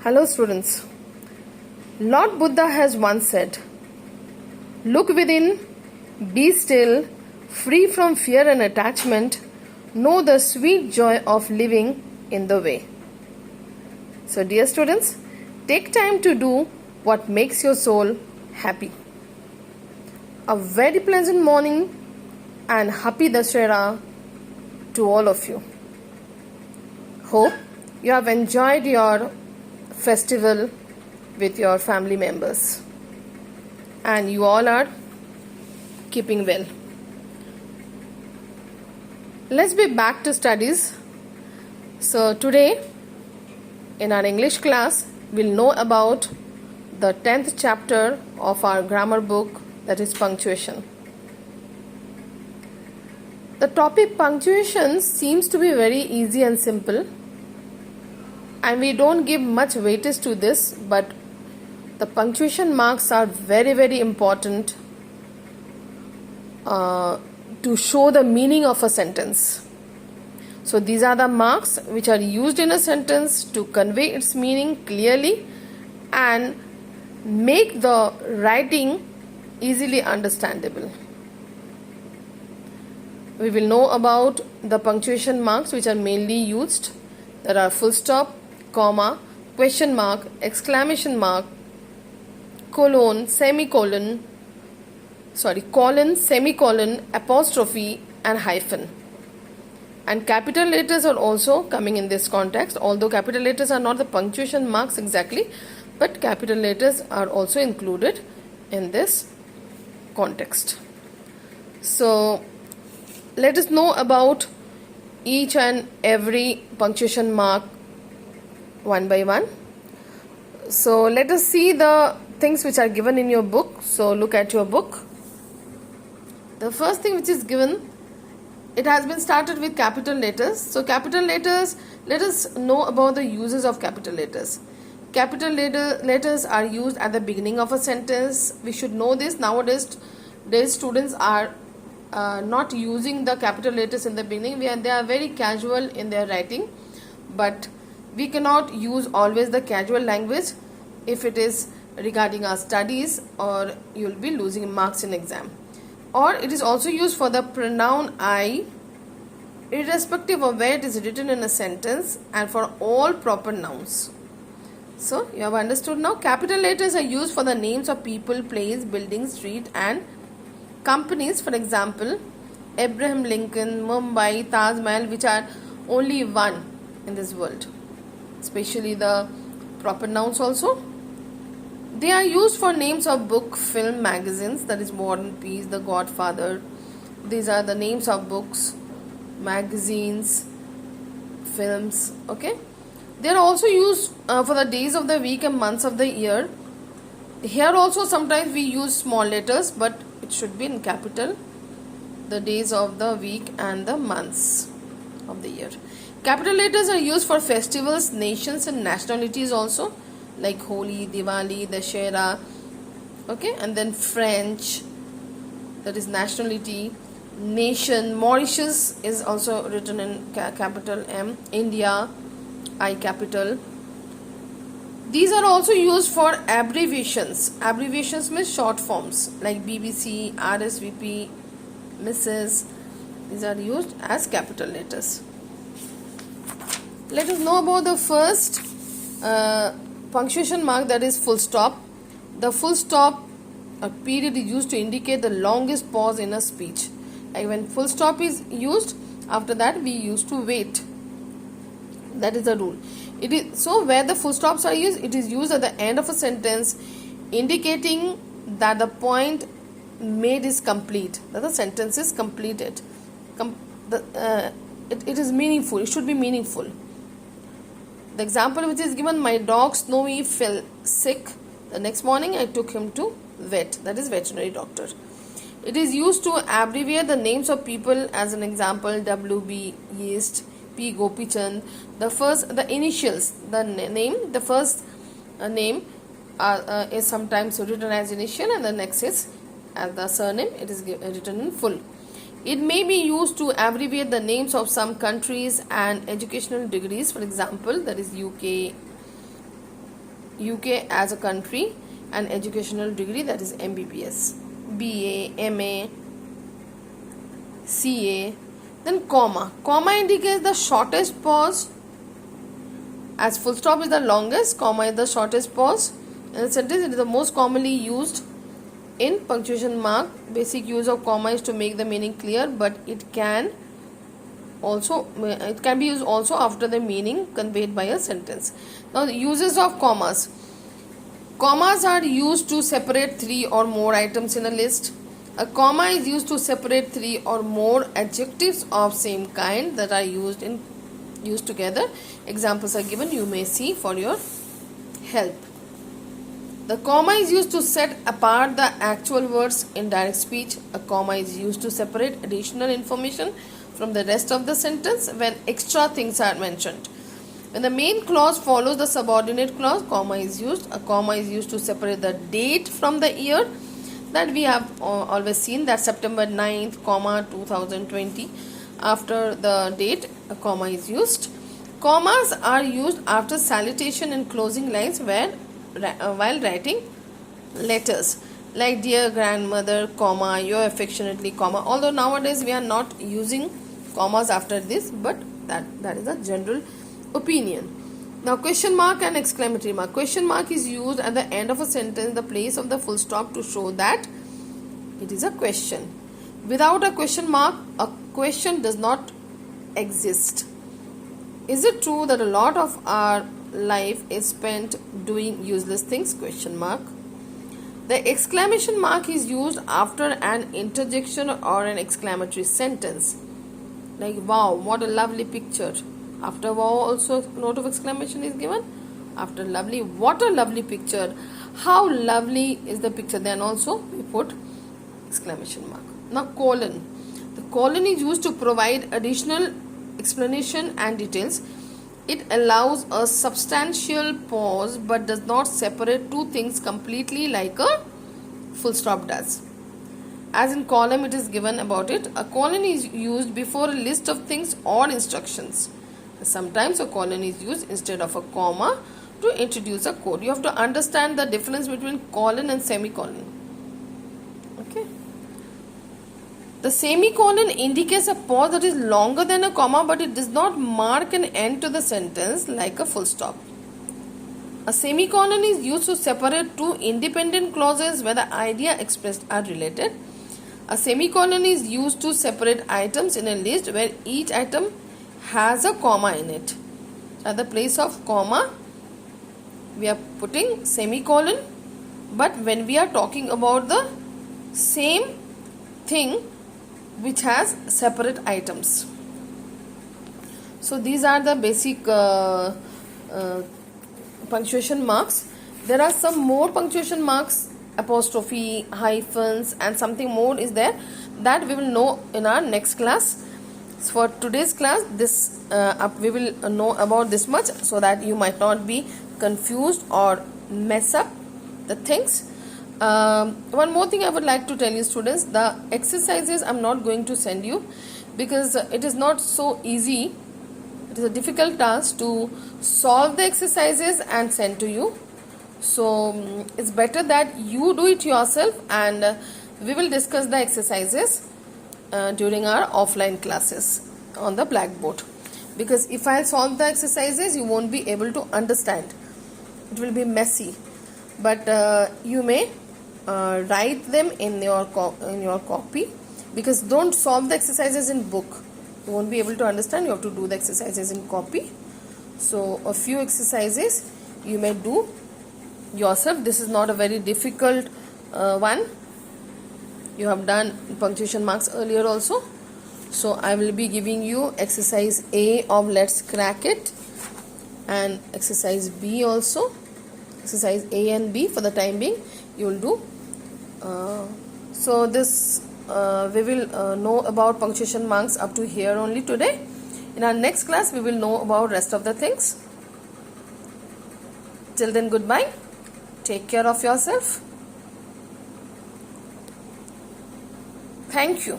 Hello students. Lord Buddha has once said, "Look within, be still, free from fear and attachment, know the sweet joy of living in the way." So dear students, take time to do what makes your soul happy. A very pleasant morning and happy Dussehra to all of you. Hope you have enjoyed your festival with your family members and you all are keeping well. Let's be back to studies. So today in our English class we'll know about the 10th chapter of our grammar book, that is punctuation. The topic punctuation seems to be very easy and simple, and we don't give much weightage to this, but the punctuation marks are very important to show the meaning of a sentence. So these are the marks which are used in a sentence to convey its meaning clearly and make the writing easily understandable. We will know about the punctuation marks which are mainly used. There are full stop, comma, question mark, exclamation mark, colon, semicolon, colon, semicolon, apostrophe and hyphen. And capital letters are also coming in this context, although capital letters are not the punctuation marks exactly, but capital letters are also included in this context. So let us know about each and every punctuation mark one by one. So let us see the things which are given in your book. So look at your book. The first thing which is given, it has been started with capital letters. So capital letters, let us know about the uses of capital letters. Capital letters are used at the beginning of a sentence. We should know this. Nowadays students are not using the capital letters in the beginning. They are very casual in their writing, but we cannot use always the casual language if it is regarding our studies, or you will be losing marks in exam. Or it is also used for the pronoun I, irrespective of where it is written in a sentence, and for all proper nouns. So you have understood now. Capital letters are used for the names of people, place, buildings, street and companies. For example, Abraham Lincoln, Mumbai, Taj Mahal, which are only one in this world. Especially the proper nouns also. They are used for names of book, film, magazines, that is War and Peace, The Godfather. These are the names of books, magazines, films. Okay. They are also used for the days of the week and months of the year. Here also sometimes we use small letters, but it should be in capital. The days of the week and the months of the year. Capital letters are used for festivals, nations and nationalities also, like Holi, Diwali, Dussehra. Okay, and then French, that is nationality. Nation, Mauritius is also written in capital M. India, I capital. These are also used for abbreviations. Abbreviations means short forms like BBC, RSVP, Mrs. These are used as capital letters. Let us know about the first punctuation mark, that is full stop. The full stop period is used to indicate the longest pause in a speech. Like when full stop is used, after that we used to wait. That is the rule. So where the full stops are used, it is used at the end of a sentence, indicating that the point made is complete, that the sentence is completed. It is meaningful. It should be meaningful. The example which is given, my dog Snowy fell sick. The next morning I took him to vet, that is veterinary doctor. It is used to abbreviate the names of people, as an example WB Yeast, P Gopichand. The initials, the name, the first name is sometimes written as initial and the next is as the surname. It is written in full. It may be used to abbreviate the names of some countries and educational degrees. For example, that is UK, UK as a country, and educational degree, that is MBBS, BA, MA, CA. Then comma. Comma indicates the shortest pause, as full stop is the longest, comma is the shortest pause in the sentence. It is the most commonly used in punctuation mark. Basic use of comma is to make the meaning clear, but it can be used also after the meaning conveyed by a sentence. Now, the uses of commas. Commas are used to separate three or more items in a list. A comma is used to separate three or more adjectives of same kind that are used together. Examples are given, you may see for your help. The comma is used to set apart the actual words in direct speech. A comma is used to separate additional information from the rest of the sentence when extra things are mentioned. When the main clause follows the subordinate clause, comma is used. A comma is used to separate the date from the year, that we have always seen, that September 9th, comma 2020. After the date, a comma is used. Commas are used after salutation in closing lines while writing letters, like dear grandmother, comma, your affectionately, comma. Although nowadays we are not using commas after this, but that is a general opinion. Now, question mark and exclamatory mark. Question mark is used at the end of a sentence in the place of the full stop to show that it is a question. Without a question mark, a question does not exist. Is it true that a lot of our life is spent doing useless things? Question mark. The exclamation mark is used after an interjection or an exclamatory sentence, like wow, what a lovely picture. After wow also note of exclamation is given. After lovely, what a lovely picture, how lovely is the picture, then also we put exclamation mark. Now, colon. The colon is used to provide additional explanation and details. It allows a substantial pause but does not separate two things completely like a full stop does. As in column it is given about it, a colon is used before a list of things or instructions. Sometimes a colon is used instead of a comma to introduce a code. You have to understand the difference between colon and semicolon. Okay. The semicolon indicates a pause that is longer than a comma, but it does not mark an end to the sentence like a full stop. A semicolon is used to separate two independent clauses where the idea expressed are related. A semicolon is used to separate items in a list where each item has a comma in it. At the place of comma, we are putting semicolon, but when we are talking about the same thing which has separate items. So these are the basic punctuation marks. There are some more punctuation marks, apostrophe, hyphens, and something more is there that we will know in our next class. So for today's class, we will know about this much so that you might not be confused or mess up the things. One more thing I would like to tell you, students, the exercises I am not going to send you because it is not so easy. It is a difficult task to solve the exercises and send to you. So it's better that you do it yourself, and we will discuss the exercises during our offline classes on the blackboard. Because if I solve the exercises, you won't be able to understand. It will be messy. But you may write them in your copy, because don't solve the exercises in book. You won't be able to understand. You have to do the exercises in copy. So a few exercises you may do yourself. This is not a very difficult one. You have done punctuation marks earlier also. So I will be giving you exercise A of Let's Crack It, and exercise B also. Exercise A and B for the time being you will do. So this we will know about punctuation marks up to here only today. In our next class we will know about rest of the things. Till then, goodbye. Take care of yourself. Thank you.